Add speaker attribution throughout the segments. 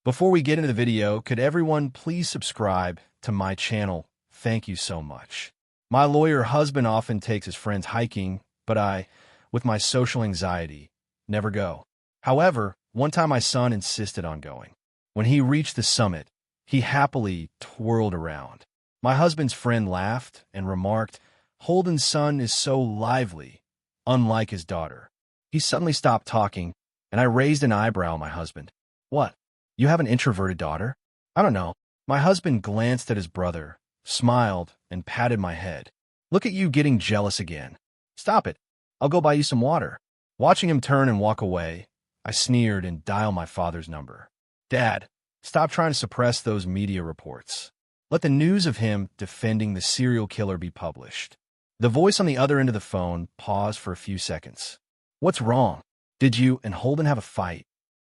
Speaker 1: Before we get into the video, could everyone please subscribe to my channel? Thank you so much. My lawyer husband often takes his friends hiking, but I, with my social anxiety, never go. However, one time my son insisted on going. When he reached the summit, he happily twirled around. My husband's friend laughed and remarked, "Holden's son is so lively, unlike his daughter." He suddenly stopped talking, and I raised an eyebrow at my husband. "What? You have an introverted daughter?" "I don't know." My husband glanced at his brother, smiled, and patted my head. "Look at you getting jealous again. Stop it. I'll go buy you some water." Watching him turn and walk away, I sneered and dialed my father's number. "Dad, stop trying to suppress those media reports. Let the news of him defending the serial killer be published." The voice on the other end of the phone paused for a few seconds. "What's wrong? Did you and Holden have a fight?"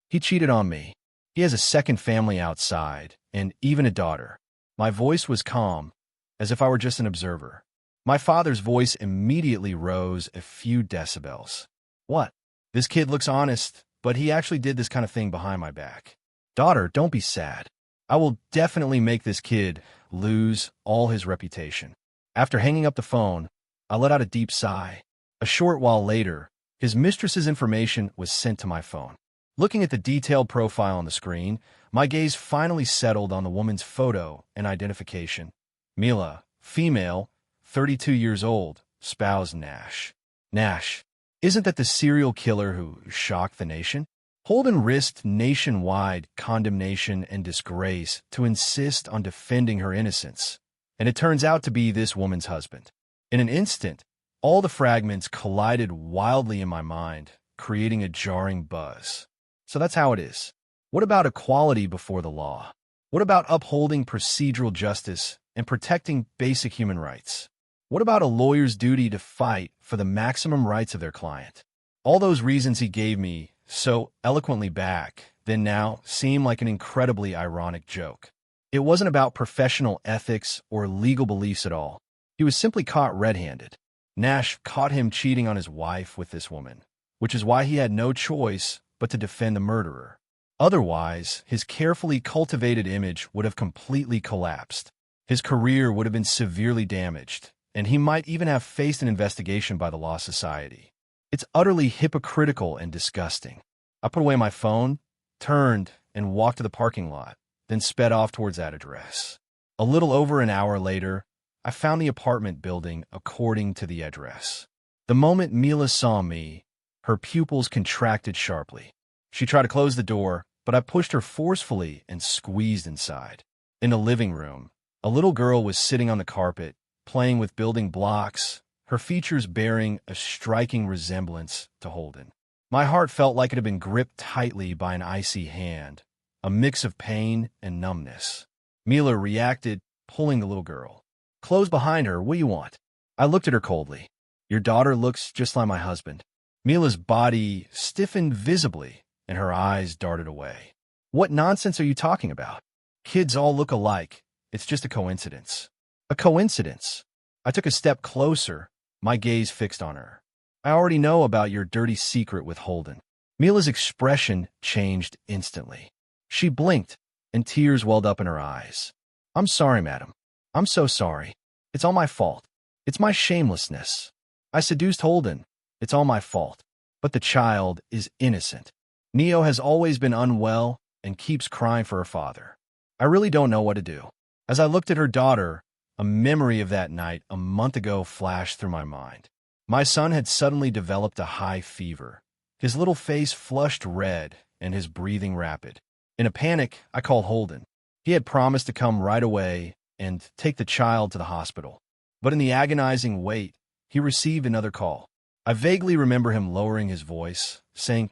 Speaker 1: "He cheated on me. He has a second family outside, and even a daughter." My voice was calm, as if I were just an observer. My father's voice immediately rose a few decibels. "What? This kid looks honest, but he actually did this kind of thing behind my back." "Daughter, don't be sad. I will definitely make this kid lose all his reputation." After hanging up the phone, I let out a deep sigh. A short while later, his mistress's information was sent to my phone. Looking at the detailed profile on the screen, my gaze finally settled on the woman's photo and identification. Mila, female, 32 years old, spouse Nash. Nash, isn't that the serial killer who shocked the nation? Holden risked nationwide condemnation and disgrace to insist on defending her innocence, and it turns out to be this woman's husband. In an instant, all the fragments collided wildly in my mind, creating a jarring buzz. So that's how it is. What about equality before the law? What about upholding procedural justice and protecting basic human rights? What about a lawyer's duty to fight for the maximum rights of their client? All those reasons he gave me so eloquently back then now seem like an incredibly ironic joke. It wasn't about professional ethics or legal beliefs at all. He was simply caught red-handed. Nash caught him cheating on his wife with this woman, which is why he had no choice but to defend the murderer. Otherwise, his carefully cultivated image would have completely collapsed. His career would have been severely damaged, and he might even have faced an investigation by the Law Society. It's utterly hypocritical and disgusting. I put away my phone, turned, and walked to the parking lot, then sped off towards that address. A little over an hour later, I found the apartment building according to the address. The moment Mila saw me, her pupils contracted sharply. She tried to close the door, but I pushed her forcefully and squeezed inside. In the living room, a little girl was sitting on the carpet, playing with building blocks, her features bearing a striking resemblance to Holden. My heart felt like it had been gripped tightly by an icy hand, a mix of pain and numbness. Mila reacted, pulling the little girl. "Close behind her, what do you want?" I looked at her coldly. "Your daughter looks just like my husband." Mila's body stiffened visibly, and her eyes darted away. "What nonsense are you talking about? Kids all look alike. It's just a coincidence." "A coincidence?" I took a step closer, my gaze fixed on her. "I already know about your dirty secret with Holden." Mila's expression changed instantly. She blinked, and tears welled up in her eyes. "I'm sorry, madam. I'm so sorry. It's all my fault. It's my shamelessness. I seduced Holden. It's all my fault. But the child is innocent. Neo has always been unwell and keeps crying for her father. I really don't know what to do." As I looked at her daughter, a memory of that night a month ago flashed through my mind. My son had suddenly developed a high fever. His little face flushed red and his breathing rapid. In a panic, I called Holden. He had promised to come right away and take the child to the hospital. But in the agonizing wait, he received another call. I vaguely remember him lowering his voice, saying,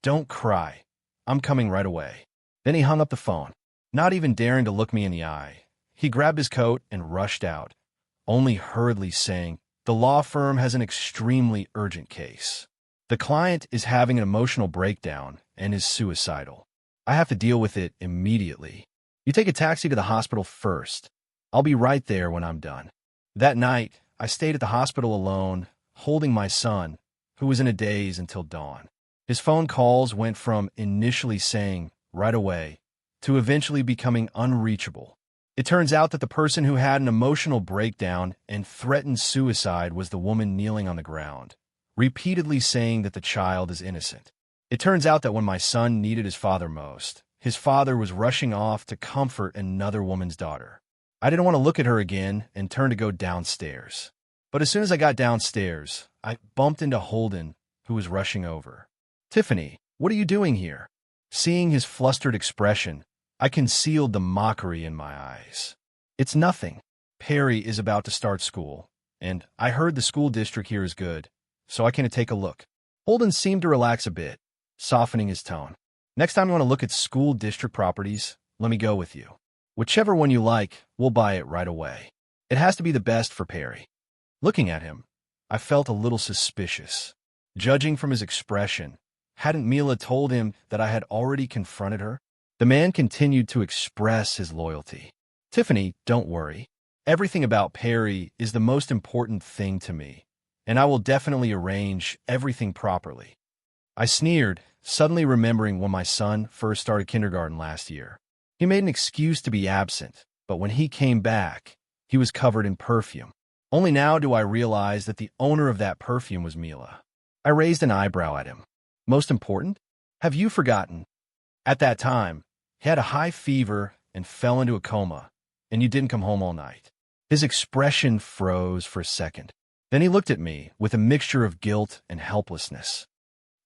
Speaker 1: "Don't cry. I'm coming right away." Then he hung up the phone, not even daring to look me in the eye. He grabbed his coat and rushed out, only hurriedly saying, "The law firm has an extremely urgent case. The client is having an emotional breakdown and is suicidal. I have to deal with it immediately. You take a taxi to the hospital first. I'll be right there when I'm done." That night, I stayed at the hospital alone, holding my son, who was in a daze, until dawn. His phone calls went from initially saying, "right away," to eventually becoming unreachable. It turns out that the person who had an emotional breakdown and threatened suicide was the woman kneeling on the ground, repeatedly saying that the child is innocent. It turns out that when my son needed his father most, his father was rushing off to comfort another woman's daughter. I didn't want to look at her again and turned to go downstairs. But as soon as I got downstairs, I bumped into Holden, who was rushing over. "Tiffany, what are you doing here?" Seeing his flustered expression, I concealed the mockery in my eyes. "It's nothing. Perry is about to start school, and I heard the school district here is good, so I came to take a look." Holden seemed to relax a bit, softening his tone. "Next time you want to look at school district properties, let me go with you. Whichever one you like, we'll buy it right away. It has to be the best for Perry." Looking at him, I felt a little suspicious. Judging from his expression, hadn't Mila told him that I had already confronted her? The man continued to express his loyalty. "Tiffany, don't worry. Everything about Perry is the most important thing to me, and I will definitely arrange everything properly." I sneered, suddenly remembering when my son first started kindergarten last year. He made an excuse to be absent, but when he came back, he was covered in perfume. Only now do I realize that the owner of that perfume was Mila. I raised an eyebrow at him. "Most important? Have you forgotten? At that time, he had a high fever and fell into a coma, and you didn't come home all night." His expression froze for a second. Then he looked at me with a mixture of guilt and helplessness.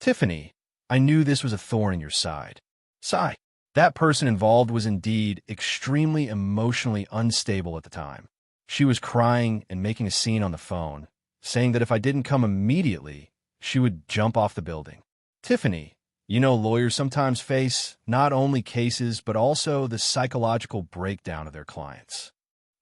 Speaker 1: "Tiffany, I knew this was a thorn in your side." Sigh. That person involved was indeed extremely emotionally unstable at the time. She was crying and making a scene on the phone, saying that if I didn't come immediately, she would jump off the building. "Tiffany, you know lawyers sometimes face not only cases but also the psychological breakdown of their clients.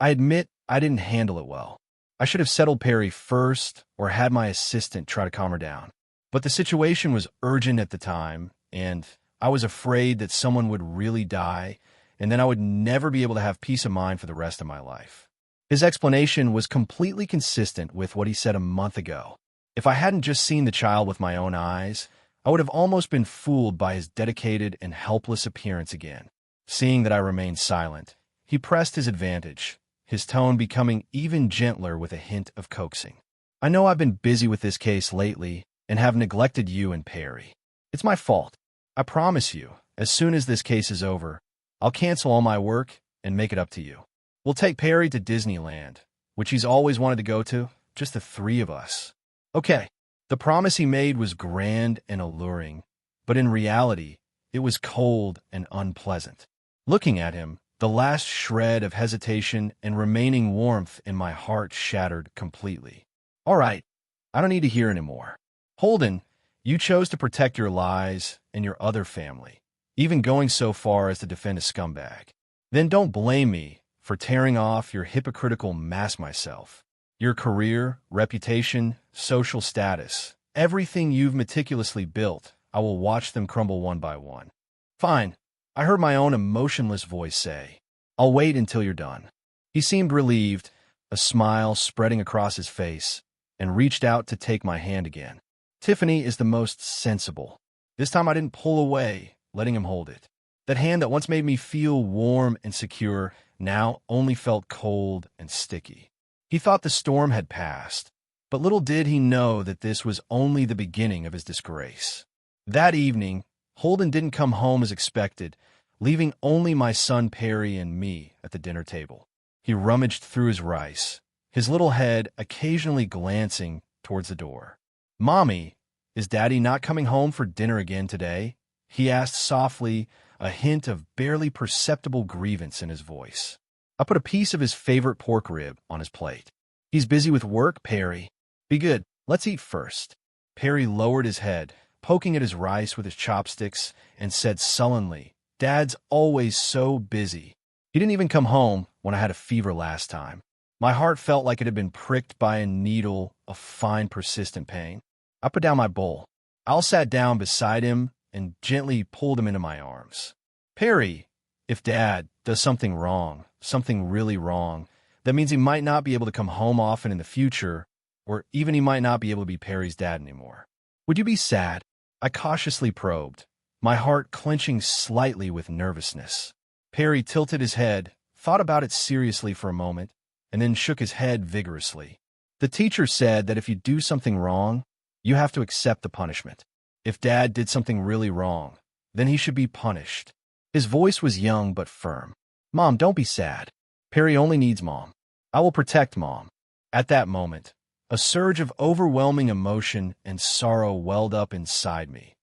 Speaker 1: I admit I didn't handle it well. I should have settled Perry first or had my assistant try to calm her down. But the situation was urgent at the time, and I was afraid that someone would really die, and then I would never be able to have peace of mind for the rest of my life." His explanation was completely consistent with what he said a month ago. If I hadn't just seen the child with my own eyes, I would have almost been fooled by his dedicated and helpless appearance again. Seeing that I remained silent, he pressed his advantage, his tone becoming even gentler with a hint of coaxing. "I know I've been busy with this case lately and have neglected you and Perry. It's my fault. I promise you, as soon as this case is over, I'll cancel all my work and make it up to you. We'll take Perry to Disneyland, which he's always wanted to go to, just the three of us." Okay. The promise he made was grand and alluring, but in reality, it was cold and unpleasant. Looking at him, the last shred of hesitation and remaining warmth in my heart shattered completely. "All right, I don't need to hear anymore. Holden, you chose to protect your lies and your other family, even going so far as to defend a scumbag. Then don't blame me for tearing off your hypocritical mask myself. Your career, reputation, social status, everything you've meticulously built, I will watch them crumble one by one." "Fine," I heard my own emotionless voice say. "I'll wait until you're done." He seemed relieved, a smile spreading across his face, and reached out to take my hand again. Tiffany is the most sensible. This time I didn't pull away, letting him hold it. That hand that once made me feel warm and secure now only felt cold and sticky. He thought the storm had passed, but little did he know that this was only the beginning of his disgrace. That evening, Holden didn't come home as expected, leaving only my son Perry and me at the dinner table. He rummaged through his rice, his little head occasionally glancing towards the door. "Mommy, is Daddy not coming home for dinner again today?" he asked softly, a hint of barely perceptible grievance in his voice. I put a piece of his favorite pork rib on his plate. "He's busy with work, Perry." "Be good. Let's eat first." Perry lowered his head, poking at his rice with his chopsticks, and said sullenly, "Dad's always so busy. He didn't even come home when I had a fever last time." My heart felt like it had been pricked by a needle of fine, persistent pain. I put down my bowl. Al sat down beside him and gently pulled him into my arms. "Perry, if Dad does something wrong, something really wrong, that means he might not be able to come home often in the future, or even he might not be able to be Perry's dad anymore. Would you be sad?" I cautiously probed, my heart clenching slightly with nervousness. Perry tilted his head, thought about it seriously for a moment, and then shook his head vigorously. The teacher said that if you do something wrong, you have to accept the punishment. If Dad did something really wrong, then he should be punished. His voice was young but firm. Mom, don't be sad. Perry only needs Mom. I will protect Mom. At that moment, a surge of overwhelming emotion and sorrow welled up inside me,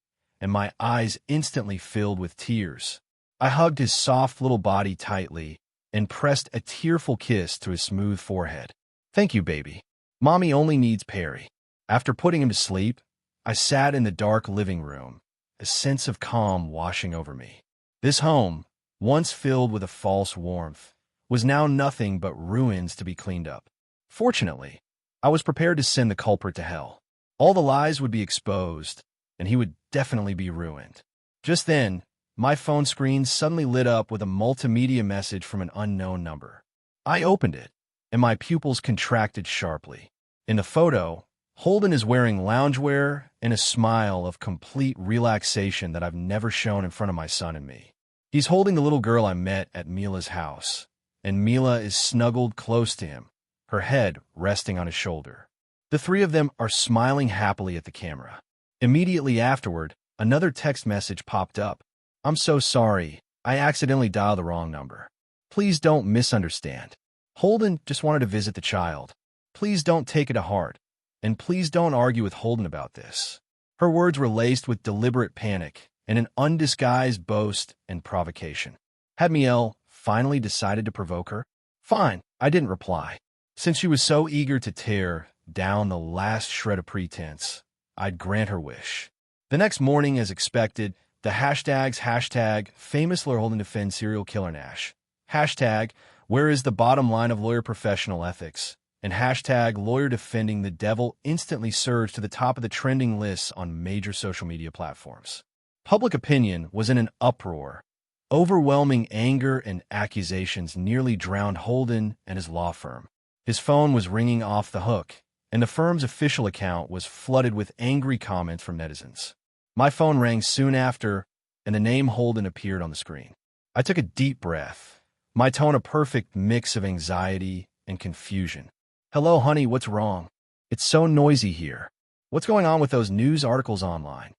Speaker 1: and my eyes instantly filled with tears. I hugged his soft little body tightly and pressed a tearful kiss to his smooth forehead. Thank you, baby. Mommy only needs Perry. After putting him to sleep, I sat in the dark living room, a sense of calm washing over me. This home, once filled with a false warmth, was now nothing but ruins to be cleaned up. Fortunately, I was prepared to send the culprit to hell. All the lies would be exposed, and he would definitely be ruined. Just then, my phone screen suddenly lit up with a multimedia message from an unknown number. I opened it, and my pupils contracted sharply. In the photo, Holden is wearing loungewear and a smile of complete relaxation that I've never shown in front of my son and me. He's holding the little girl I met at Mila's house, and Mila is snuggled close to him, her head resting on his shoulder. The three of them are smiling happily at the camera. Immediately afterward, another text message popped up. I'm so sorry, I accidentally dialed the wrong number. Please don't misunderstand. Holden just wanted to visit the child. Please don't take it to heart. And please don't argue with Holden about this. Her words were laced with deliberate panic and an undisguised boast and provocation. Had Miel finally decided to provoke her? Fine, I didn't reply. Since she was so eager to tear down the last shred of pretense, I'd grant her wish. The next morning, as expected, the hashtags famous lawyer Holden defends serial killer Nash, hashtag where is the bottom line of lawyer professional ethics, and hashtag lawyer defending the devil instantly surged to the top of the trending lists on major social media platforms. Public opinion was in an uproar. Overwhelming anger and accusations nearly drowned Holden and his law firm. His phone was ringing off the hook, and the firm's official account was flooded with angry comments from netizens. My phone rang soon after, and the name Holden appeared on the screen. I took a deep breath, my tone a perfect mix of anxiety and confusion. Hello, honey, what's wrong? It's so noisy here. What's going on with those news articles online?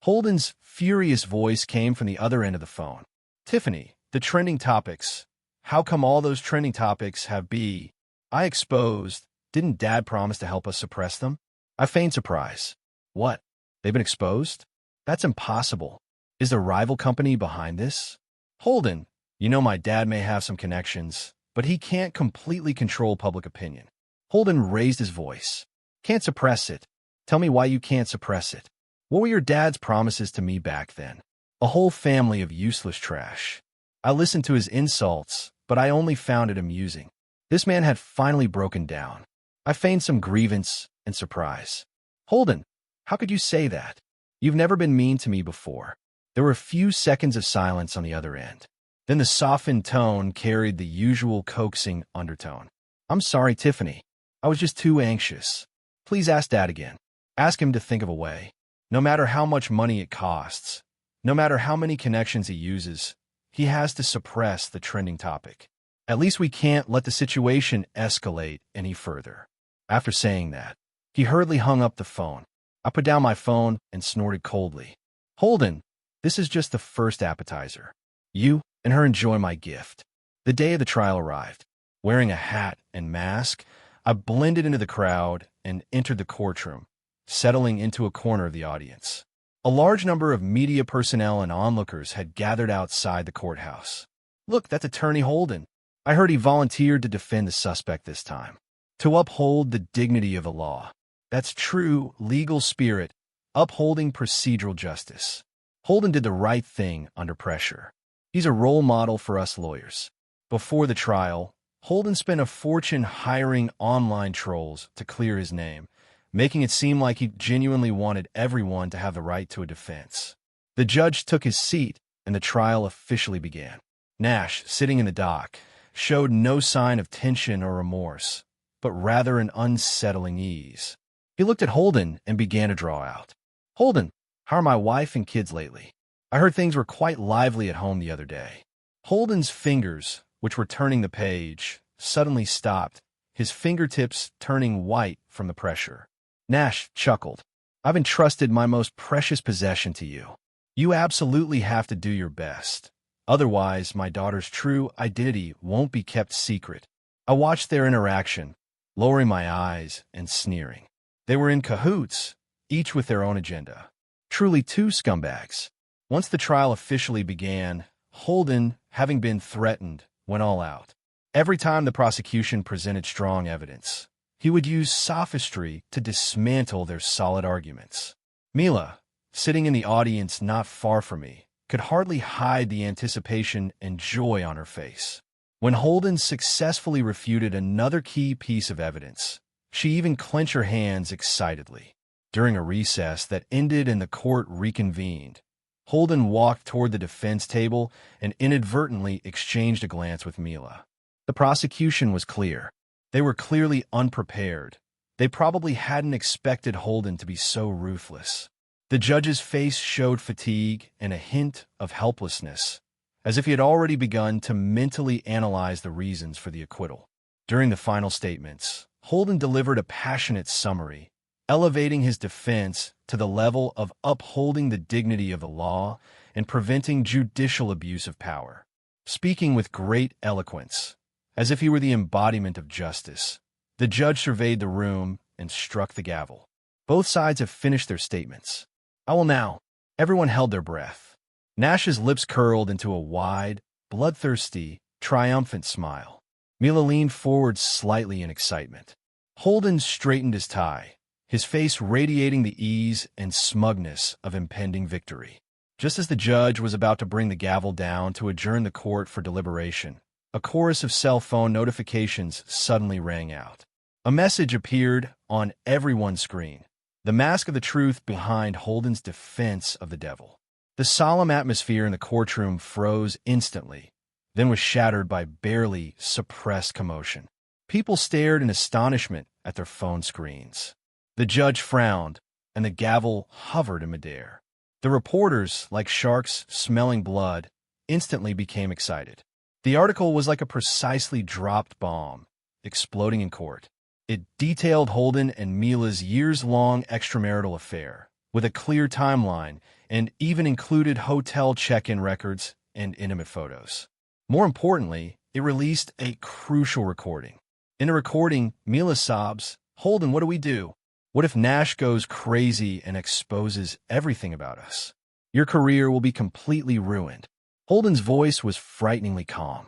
Speaker 1: Holden's furious voice came from the other end of the phone. Tiffany, the trending topics. How come all those trending topics have B? I exposed. Didn't Dad promise to help us suppress them? I feigned surprise. What? They've been exposed? That's impossible. Is the rival company behind this? Holden, you know my dad may have some connections, but he can't completely control public opinion. Holden raised his voice. Can't suppress it. Tell me why you can't suppress it. What were your dad's promises to me back then? A whole family of useless trash. I listened to his insults, but I only found it amusing. This man had finally broken down. I feigned some grievance and surprise. Holden, how could you say that? You've never been mean to me before. There were a few seconds of silence on the other end. Then the softened tone carried the usual coaxing undertone. I'm sorry, Tiffany. I was just too anxious. Please ask Dad again. Ask him to think of a way. No matter how much money it costs, no matter how many connections he uses, he has to suppress the trending topic. At least we can't let the situation escalate any further. After saying that, he hurriedly hung up the phone. I put down my phone and snorted coldly. Holden, this is just the first appetizer. You and her enjoy my gift. The day of the trial arrived. Wearing a hat and mask, I blended into the crowd and entered the courtroom, settling into a corner of the audience. A large number of media personnel and onlookers had gathered outside the courthouse. Look, that's Attorney Holden. I heard he volunteered to defend the suspect this time, to uphold the dignity of the law. That's true legal spirit, upholding procedural justice. Holden did the right thing under pressure. He's a role model for us lawyers. Before the trial, Holden spent a fortune hiring online trolls to clear his name, making it seem like he genuinely wanted everyone to have the right to a defense. The judge took his seat, and the trial officially began. Nash, sitting in the dock, showed no sign of tension or remorse, but rather an unsettling ease. He looked at Holden and began to draw out. Holden, how are my wife and kids lately? I heard things were quite lively at home the other day. Holden's fingers, which were turning the page, suddenly stopped, his fingertips turning white from the pressure. Nash chuckled. I've entrusted my most precious possession to you. You absolutely have to do your best. Otherwise, my daughter's true identity won't be kept secret. I watched their interaction, lowering my eyes and sneering. They were in cahoots, each with their own agenda. Truly two scumbags. Once the trial officially began, Holden, having been threatened, went all out. Every time the prosecution presented strong evidence, he would use sophistry to dismantle their solid arguments. Mila, sitting in the audience not far from me, could hardly hide the anticipation and joy on her face. When Holden successfully refuted another key piece of evidence, she even clenched her hands excitedly. During a recess that ended and the court reconvened, Holden walked toward the defense table and inadvertently exchanged a glance with Mila. The prosecution was clear. They were clearly unprepared. They probably hadn't expected Holden to be so ruthless. The judge's face showed fatigue and a hint of helplessness, as if he had already begun to mentally analyze the reasons for the acquittal. During the final statements, Holden delivered a passionate summary, elevating his defense to the level of upholding the dignity of the law and preventing judicial abuse of power. Speaking with great eloquence, as if he were the embodiment of justice, the judge surveyed the room and struck the gavel. Both sides have finished their statements. I will now. Everyone held their breath. Nash's lips curled into a wide, bloodthirsty, triumphant smile. Mila leaned forward slightly in excitement. Holden straightened his tie, his face radiating the ease and smugness of impending victory. Just as the judge was about to bring the gavel down to adjourn the court for deliberation, a chorus of cell phone notifications suddenly rang out. A message appeared on everyone's screen, the mask of the truth behind Holden's defense of the devil. The solemn atmosphere in the courtroom froze instantly, then was shattered by barely suppressed commotion. People stared in astonishment at their phone screens. The judge frowned, and the gavel hovered in midair. The reporters, like sharks smelling blood, instantly became excited. The article was like a precisely dropped bomb, exploding in court. It detailed Holden and Mila's years-long extramarital affair, with a clear timeline, and even included hotel check-in records and intimate photos. More importantly, it released a crucial recording. In a recording, Mila sobs, "Holden, what do we do? What if Nash goes crazy and exposes everything about us? Your career will be completely ruined." Holden's voice was frighteningly calm.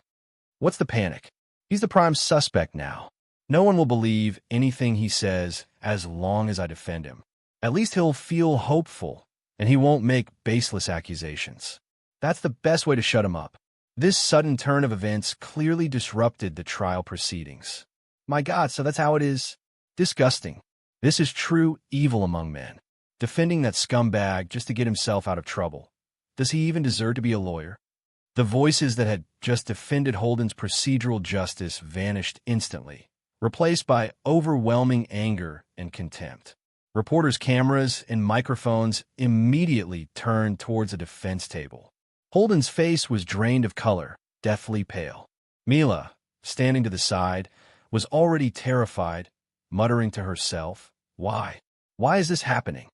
Speaker 1: "What's the panic? He's the prime suspect now. No one will believe anything he says as long as I defend him. At least he'll feel hopeful, and he won't make baseless accusations. That's the best way to shut him up." This sudden turn of events clearly disrupted the trial proceedings. My God, so that's how it is? Disgusting. This is true evil among men. Defending that scumbag just to get himself out of trouble. Does he even deserve to be a lawyer? The voices that had just defended Holden's procedural justice vanished instantly, replaced by overwhelming anger and contempt. Reporters' cameras and microphones immediately turned towards the defense table. Holden's face was drained of color, deathly pale. Mila, standing to the side, was already terrified, muttering to herself, "Why? Why is this happening?"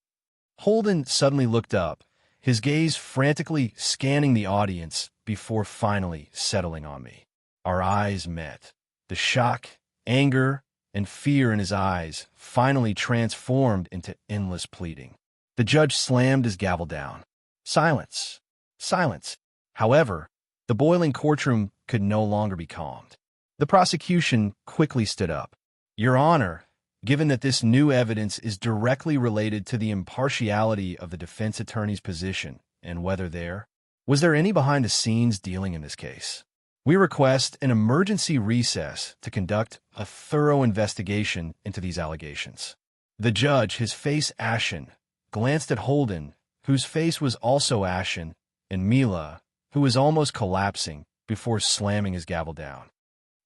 Speaker 1: Holden suddenly looked up, his gaze frantically scanning the audience before finally settling on me. Our eyes met. The shock, anger, and fear in his eyes finally transformed into endless pleading. The judge slammed his gavel down. Silence. Silence. However, the boiling courtroom could no longer be calmed. The prosecution quickly stood up. "Your Honor, given that this new evidence is directly related to the impartiality of the defense attorney's position and whether there was any behind-the-scenes dealing in this case, we request an emergency recess to conduct a thorough investigation into these allegations." The judge, his face ashen, glanced at Holden, whose face was also ashen, and Mila, who was almost collapsing, before slamming his gavel down.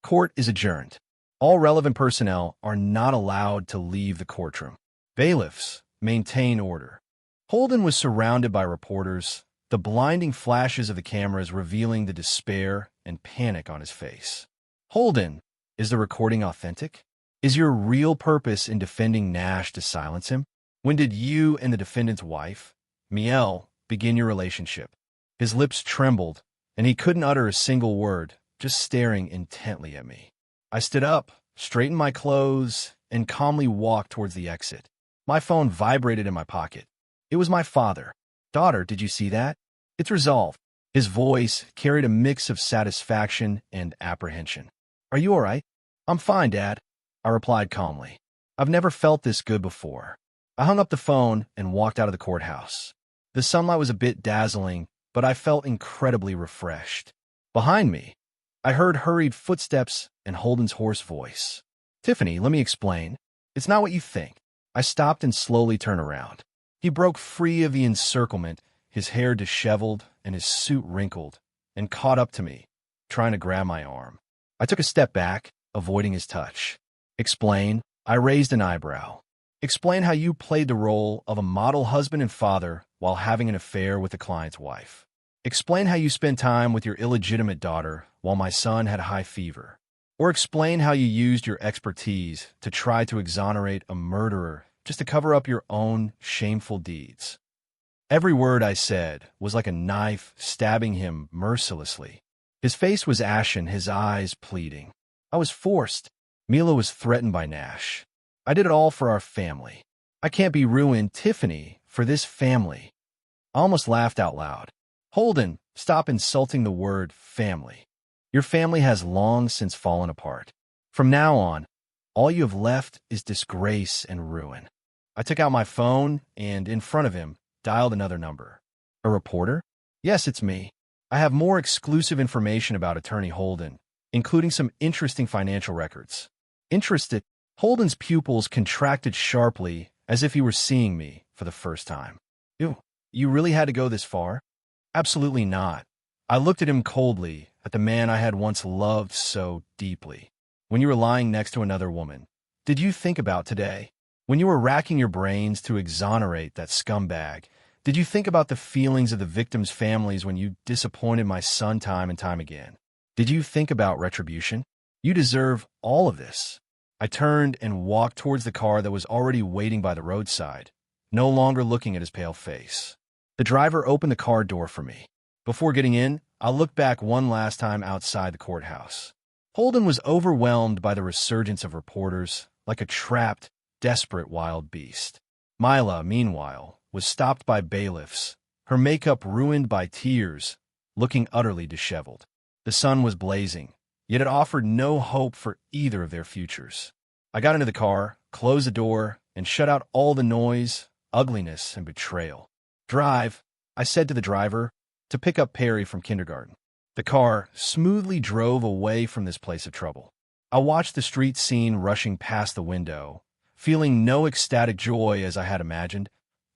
Speaker 1: Court is adjourned. All relevant personnel are not allowed to leave the courtroom. Bailiffs, maintain order. Holden was surrounded by reporters, the blinding flashes of the cameras revealing the despair and panic on his face. Holden, is the recording authentic? Is your real purpose in defending Nash to silence him? When did you and the defendant's wife, Miel, begin your relationship? His lips trembled, and he couldn't utter a single word, just staring intently at me. I stood up, straightened my clothes, and calmly walked towards the exit. My phone vibrated in my pocket. It was my father. "Daughter, did you see that? It's resolved." His voice carried a mix of satisfaction and apprehension. "Are you all right?" "I'm fine, Dad," I replied calmly. I've never felt this good before. I hung up the phone and walked out of the courthouse. The sunlight was a bit dazzling, but I felt incredibly refreshed. Behind me, I heard hurried footsteps and Holden's hoarse voice. "Tiffany, let me explain. It's not what you think." I stopped and slowly turned around. He broke free of the encirclement, his hair disheveled and his suit wrinkled, and caught up to me, trying to grab my arm. I took a step back, avoiding his touch. "Explain." I raised an eyebrow. "Explain how you played the role of a model husband and father while having an affair with the client's wife. Explain how you spent time with your illegitimate daughter while my son had high fever. Or explain how you used your expertise to try to exonerate a murderer just to cover up your own shameful deeds." Every word I said was like a knife stabbing him mercilessly. His face was ashen, his eyes pleading. I was forced. Mila was threatened by Nash. I did it all for our family. I can't be ruined, Tiffany, for this family. I almost laughed out loud. "Holden, stop insulting the word family. Your family has long since fallen apart. From now on, all you have left is disgrace and ruin." I took out my phone and, in front of him, dialed another number. "A reporter?" "Yes, it's me. I have more exclusive information about Attorney Holden, including some interesting financial records." "Interested?" Holden's pupils contracted sharply, as if he were seeing me for the first time. You really had to go this far?" "Absolutely not." I looked at him coldly, at the man I had once loved so deeply. "When you were lying next to another woman, did you think about today? When you were racking your brains to exonerate that scumbag, did you think about the feelings of the victims' families when you disappointed my son time and time again? Did you think about retribution? You deserve all of this." I turned and walked towards the car that was already waiting by the roadside, no longer looking at his pale face. The driver opened the car door for me. Before getting in, I looked back one last time outside the courthouse. Holden was overwhelmed by the resurgence of reporters, like a trapped, desperate wild beast. Mila, meanwhile, was stopped by bailiffs, her makeup ruined by tears, looking utterly disheveled. The sun was blazing, yet it offered no hope for either of their futures. I got into the car, closed the door, and shut out all the noise, ugliness, and betrayal. "Drive," I said to the driver, to pick up Perry from kindergarten. The car smoothly drove away from this place of trouble. I watched the street scene rushing past the window, feeling no ecstatic joy as I had imagined,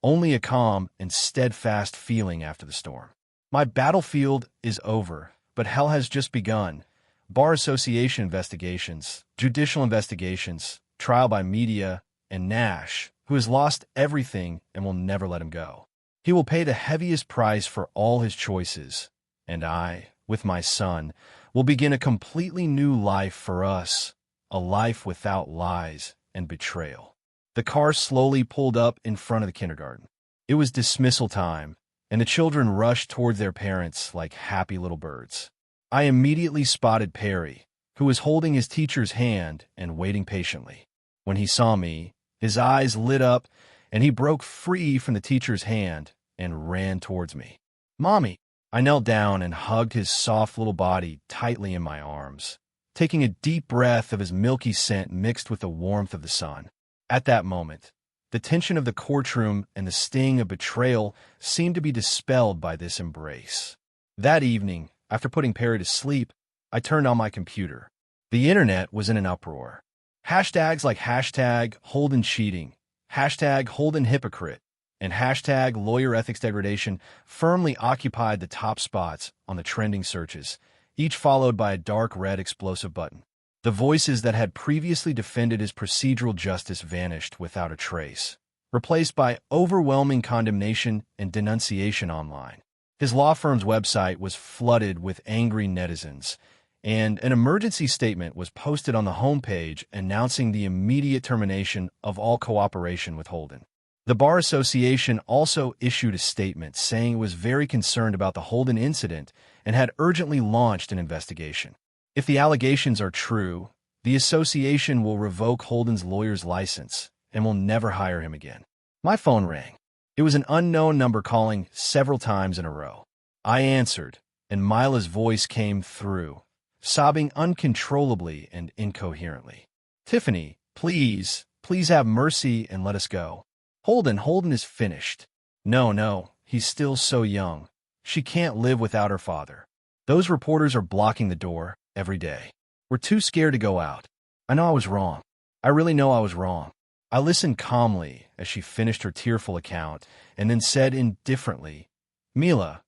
Speaker 1: only a calm and steadfast feeling after the storm. My battlefield is over, but hell has just begun. Bar association investigations, judicial investigations, trial by media, and Nash, who has lost everything and will never let him go. He will pay the heaviest price for all his choices, and I, with my son, will begin a completely new life for us, a life without lies and betrayal. The car slowly pulled up in front of the kindergarten. It was dismissal time, and the children rushed towards their parents like happy little birds. I immediately spotted Perry, who was holding his teacher's hand and waiting patiently. When he saw me, his eyes lit up, and he broke free from the teacher's hand and ran towards me. "Mommy!" I knelt down and hugged his soft little body tightly in my arms, taking a deep breath of his milky scent mixed with the warmth of the sun. At that moment, the tension of the courtroom and the sting of betrayal seemed to be dispelled by this embrace. That evening, after putting Perry to sleep, I turned on my computer. The internet was in an uproar. Hashtags like hashtag Holden cheating, hashtag Holden hypocrite, and hashtag lawyer ethics degradation firmly occupied the top spots on the trending searches, each followed by a dark red explosive button. The voices that had previously defended his procedural justice vanished without a trace, replaced by overwhelming condemnation and denunciation online. His law firm's website was flooded with angry netizens, and an emergency statement was posted on the homepage announcing the immediate termination of all cooperation with Holden. The Bar Association also issued a statement saying it was very concerned about the Holden incident and had urgently launched an investigation. If the allegations are true, the association will revoke Holden's lawyer's license and will never hire him again. My phone rang. It was an unknown number calling several times in a row. I answered, and Mila's voice came through, sobbing uncontrollably and incoherently. "Tiffany, please have mercy and let us go. Holden is finished. No, he's still so young. She can't live without her father. Those reporters are blocking the door every day. We're too scared to go out. I know I was wrong. I really know I was wrong." I listened calmly as she finished her tearful account and then said indifferently, "Mila,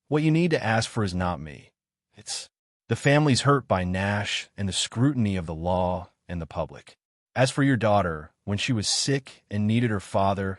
Speaker 1: what you need to ask for is not me. It's the family's hurt by Nash and the scrutiny of the law and the public. As for your daughter, when she was sick and needed her father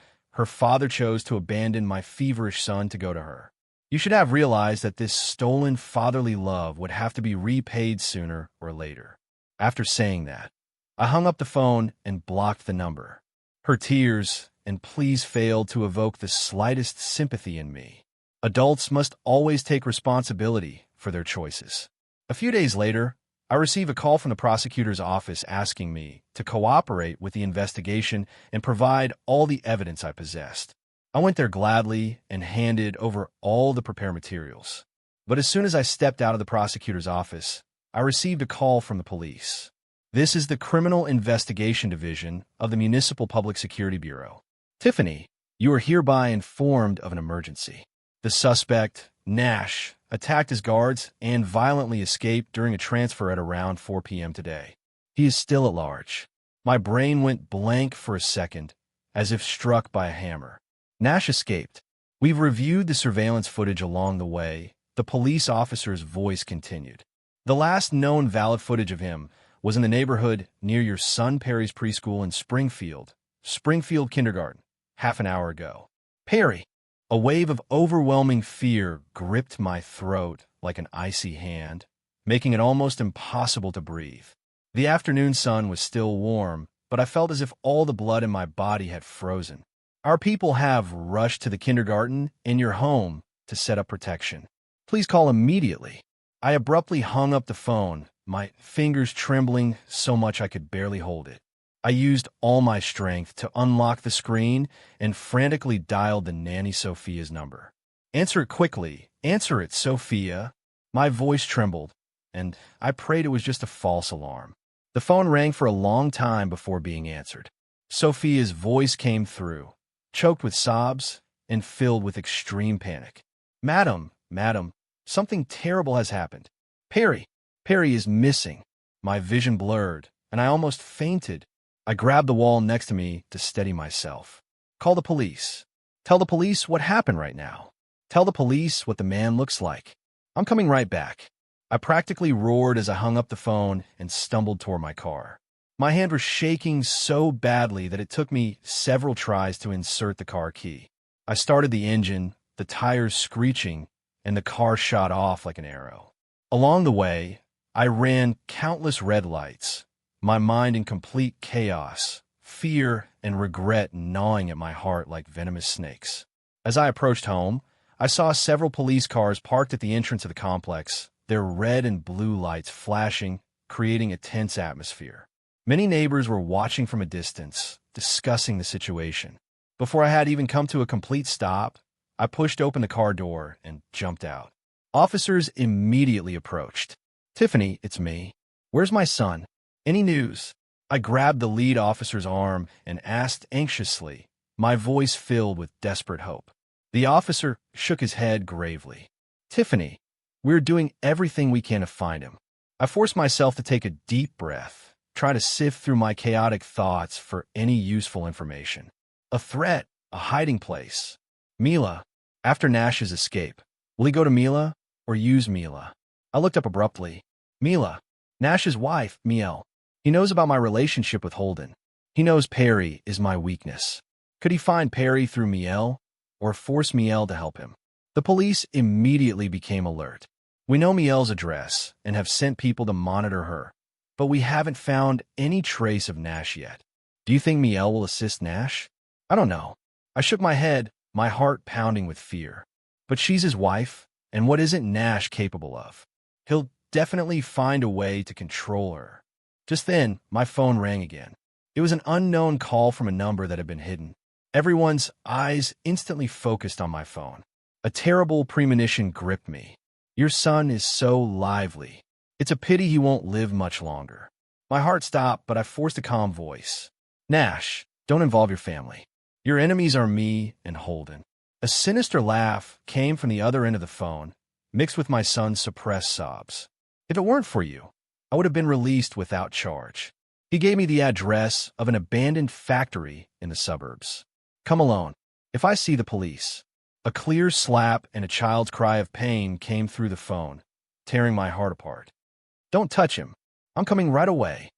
Speaker 1: chose to abandon my feverish son to go to her. You should have realized that this stolen fatherly love would have to be repaid sooner or later." After saying that, I hung up the phone and blocked the number. Her tears and pleas failed to evoke the slightest sympathy in me. Adults must always take responsibility for their choices. A few days later, I received a call from the prosecutor's office asking me to cooperate with the investigation and provide all the evidence I possessed. I went there gladly and handed over all the prepared materials. But as soon as I stepped out of the prosecutor's office, I received a call from the police. This is the Criminal Investigation Division of the Municipal Public Security Bureau. "Tiffany, you are hereby informed of an emergency. The suspect, Nash, attacked his guards and violently escaped during a transfer at around 4 p.m. today. He is still at large." My brain went blank for a second, as if struck by a hammer. Nash escaped. "We've reviewed the surveillance footage along the way," the police officer's voice continued. "The last known valid footage of him was in the neighborhood near your son Perry's preschool in Springfield Kindergarten, half an hour ago." "Perry!" A wave of overwhelming fear gripped my throat like an icy hand, making it almost impossible to breathe. The afternoon sun was still warm, but I felt as if all the blood in my body had frozen. "Our people have rushed to the kindergarten in your home to set up protection. Please call immediately." I abruptly hung up the phone, my fingers trembling so much I could barely hold it. I used all my strength to unlock the screen and frantically dialed the nanny Sophia's number. "Answer it quickly. Answer it, Sophia." My voice trembled, and I prayed it was just a false alarm. The phone rang for a long time before being answered. Sophia's voice came through, choked with sobs and filled with extreme panic. Madam, something terrible has happened. Perry is missing." My vision blurred, and I almost fainted. I grabbed the wall next to me to steady myself. "Call the police. Tell the police what happened right now. Tell the police what the man looks like. I'm coming right back." I practically roared as I hung up the phone and stumbled toward my car. My hand was shaking so badly that it took me several tries to insert the car key. I started the engine, the tires screeching, and the car shot off like an arrow. Along the way, I ran countless red lights, my mind in complete chaos, fear and regret gnawing at my heart like venomous snakes. As I approached home, I saw several police cars parked at the entrance of the complex, their red and blue lights flashing, creating a tense atmosphere. Many neighbors were watching from a distance, discussing the situation. Before I had even come to a complete stop, I pushed open the car door and jumped out. Officers immediately approached. "Tiffany, it's me. Where's my son? Any news?" I grabbed the lead officer's arm and asked anxiously, my voice filled with desperate hope. The officer shook his head gravely. "Tiffany, we're doing everything we can to find him." I forced myself to take a deep breath, try to sift through my chaotic thoughts for any useful information. A threat, a hiding place. Mila, after Nash's escape. Will he go to Mila or use Mila? I looked up abruptly. Mila, Nash's wife, Miel. He knows about my relationship with Holden. He knows Perry is my weakness. Could he find Perry through Miel or force Miel to help him? The police immediately became alert. We know Miel's address and have sent people to monitor her, but we haven't found any trace of Nash yet. Do you think Miel will assist Nash? I don't know. I shook my head, my heart pounding with fear. But she's his wife, and what isn't Nash capable of? He'll definitely find a way to control her. Just then, my phone rang again. It was an unknown call from a number that had been hidden. Everyone's eyes instantly focused on my phone. A terrible premonition gripped me. Your son is so lively. It's a pity he won't live much longer. My heart stopped, but I forced a calm voice. Nash, don't involve your family. Your enemies are me and Holden. A sinister laugh came from the other end of the phone, mixed with my son's suppressed sobs. If it weren't for you, I would have been released without charge. He gave me the address of an abandoned factory in the suburbs. Come alone. If I see the police. A clear slap and a child's cry of pain came through the phone, tearing my heart apart. Don't touch him. I'm coming right away.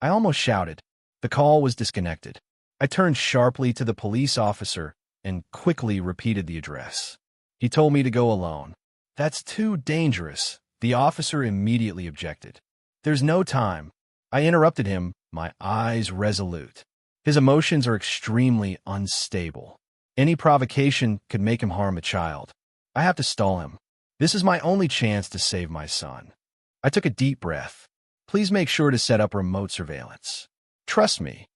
Speaker 1: I almost shouted. The call was disconnected. I turned sharply to the police officer and quickly repeated the address. He told me to go alone. That's too dangerous. The officer immediately objected. There's no time. I interrupted him, my eyes resolute. His emotions are extremely unstable. Any provocation could make him harm a child. I have to stall him. This is my only chance to save my son. I took a deep breath. Please make sure to set up remote surveillance. Trust me,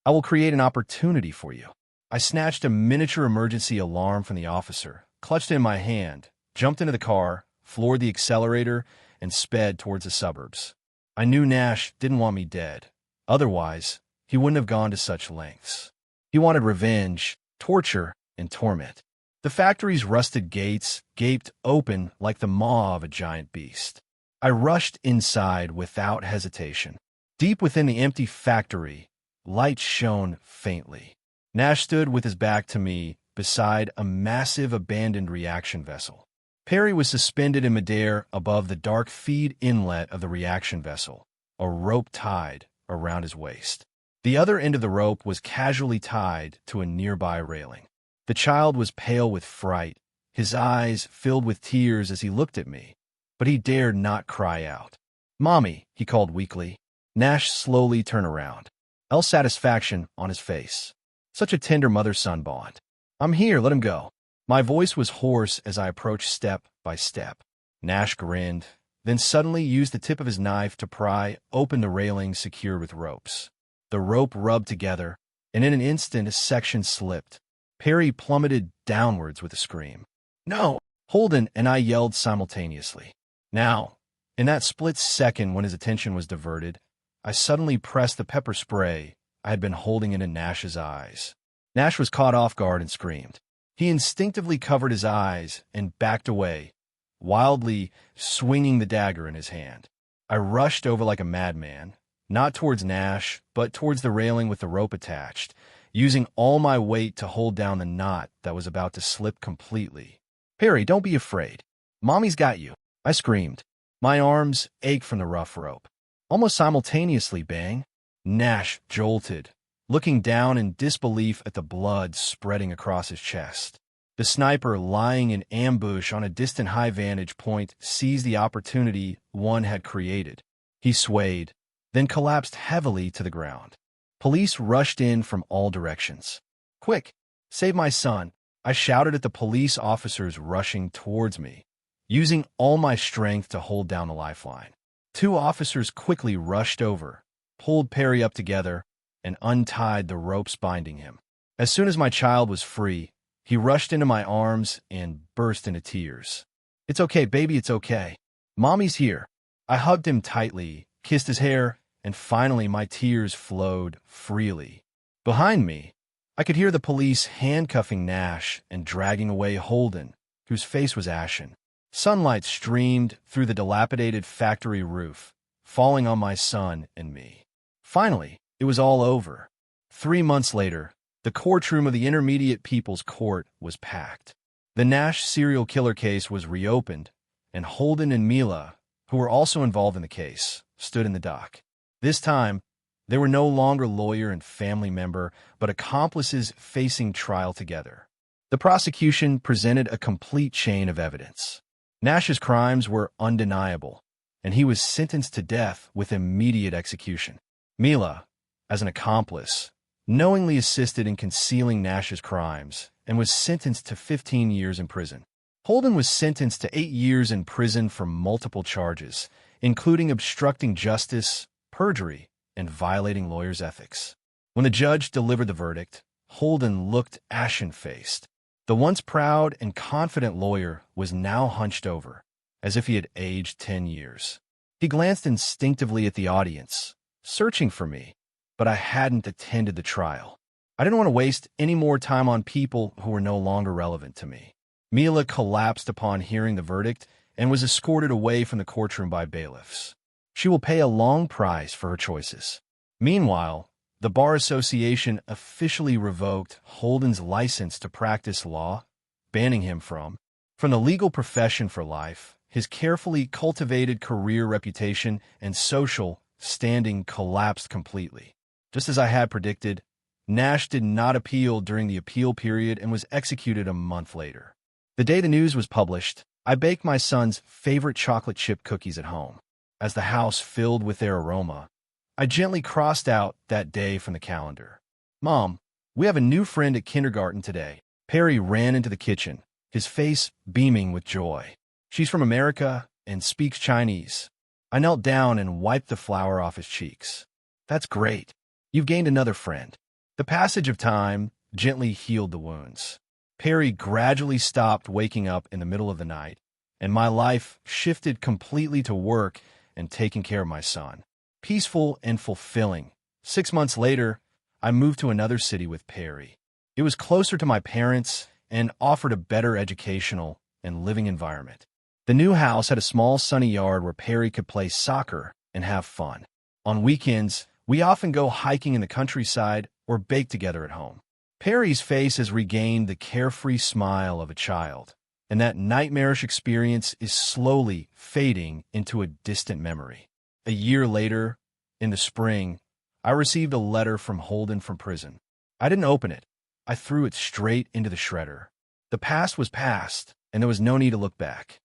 Speaker 1: I will create an opportunity for you. I snatched a miniature emergency alarm from the officer, clutched it in my hand, jumped into the car, floored the accelerator, and sped towards the suburbs. I knew Nash didn't want me dead. Otherwise, he wouldn't have gone to such lengths. He wanted revenge, torture, and torment. The factory's rusted gates gaped open like the maw of a giant beast. I rushed inside without hesitation. Deep within the empty factory, light shone faintly. Nash stood with his back to me beside a massive abandoned reaction vessel. Perry was suspended in midair above the dark feed inlet of the reaction vessel, a rope tied around his waist. The other end of the rope was casually tied to a nearby railing. The child was pale with fright, his eyes filled with tears as he looked at me, but he dared not cry out. Mommy, he called weakly. Nash slowly turned around, satisfaction on his face. Such a tender mother-son bond. I'm here, let him go. My voice was hoarse as I approached step by step. Nash grinned, then suddenly used the tip of his knife to pry open the railing secured with ropes. The rope rubbed together, and in an instant a section slipped. Perry plummeted downwards with a scream. No! Holden and I yelled simultaneously. Now, in that split second when his attention was diverted, I suddenly pressed the pepper spray I had been holding into Nash's eyes. Nash was caught off guard and screamed. He instinctively covered his eyes and backed away, wildly swinging the dagger in his hand. I rushed over like a madman, not towards Nash, but towards the railing with the rope attached, using all my weight to hold down the knot that was about to slip completely. Perry, don't be afraid. Mommy's got you, I screamed. My arms ached from the rough rope. Almost simultaneously, bang, Nash jolted, looking down in disbelief at the blood spreading across his chest. The sniper lying in ambush on a distant high vantage point seized the opportunity one had created. He swayed, then collapsed heavily to the ground. Police rushed in from all directions. Quick, save my son, I shouted at the police officers rushing towards me, using all my strength to hold down the lifeline. 2 officers quickly rushed over, pulled Perry up together, and untied the ropes binding him. As soon as my child was free, he rushed into my arms and burst into tears. It's okay, baby, it's okay. Mommy's here. I hugged him tightly, kissed his hair, and finally my tears flowed freely. Behind me, I could hear the police handcuffing Nash and dragging away Holden, whose face was ashen. Sunlight streamed through the dilapidated factory roof, falling on my son and me. Finally, it was all over. 3 months later, the courtroom of the Intermediate People's Court was packed. The Nash serial killer case was reopened, and Holden and Mila, who were also involved in the case, stood in the dock. This time, they were no longer lawyer and family member, but accomplices facing trial together. The prosecution presented a complete chain of evidence. Nash's crimes were undeniable, and he was sentenced to death with immediate execution. Mila, as an accomplice, knowingly assisted in concealing Nash's crimes and was sentenced to 15 years in prison. Holden was sentenced to 8 years in prison for multiple charges, including obstructing justice, perjury, and violating lawyers' ethics. When the judge delivered the verdict, Holden looked ashen-faced. The once proud and confident lawyer was now hunched over, as if he had aged 10 years. He glanced instinctively at the audience, searching for me, but I hadn't attended the trial. I didn't want to waste any more time on people who were no longer relevant to me. Mila collapsed upon hearing the verdict and was escorted away from the courtroom by bailiffs. She will pay a long price for her choices. Meanwhile, the Bar Association officially revoked Holden's license to practice law, banning him from the legal profession for life. His carefully cultivated career reputation and social standing collapsed completely. Just as I had predicted, Nash did not appeal during the appeal period and was executed a month later. The day the news was published, I baked my son's favorite chocolate chip cookies at home. As the house filled with their aroma, I gently crossed out that day from the calendar. "Mom, we have a new friend at kindergarten today." Perry ran into the kitchen, his face beaming with joy. "She's from America and speaks Chinese." I knelt down and wiped the flour off his cheeks. "That's great. You've gained another friend." The passage of time gently healed the wounds. Perry gradually stopped waking up in the middle of the night, and my life shifted completely to work and taking care of my son. Peaceful and fulfilling. 6 months later, I moved to another city with Perry. It was closer to my parents and offered a better educational and living environment. The new house had a small sunny yard where Perry could play soccer and have fun. On weekends, we often go hiking in the countryside or bake together at home. Perry's face has regained the carefree smile of a child, and that nightmarish experience is slowly fading into a distant memory. A year later, in the spring, I received a letter from Holden from prison. I didn't open it. I threw it straight into the shredder. The past was past, and there was no need to look back.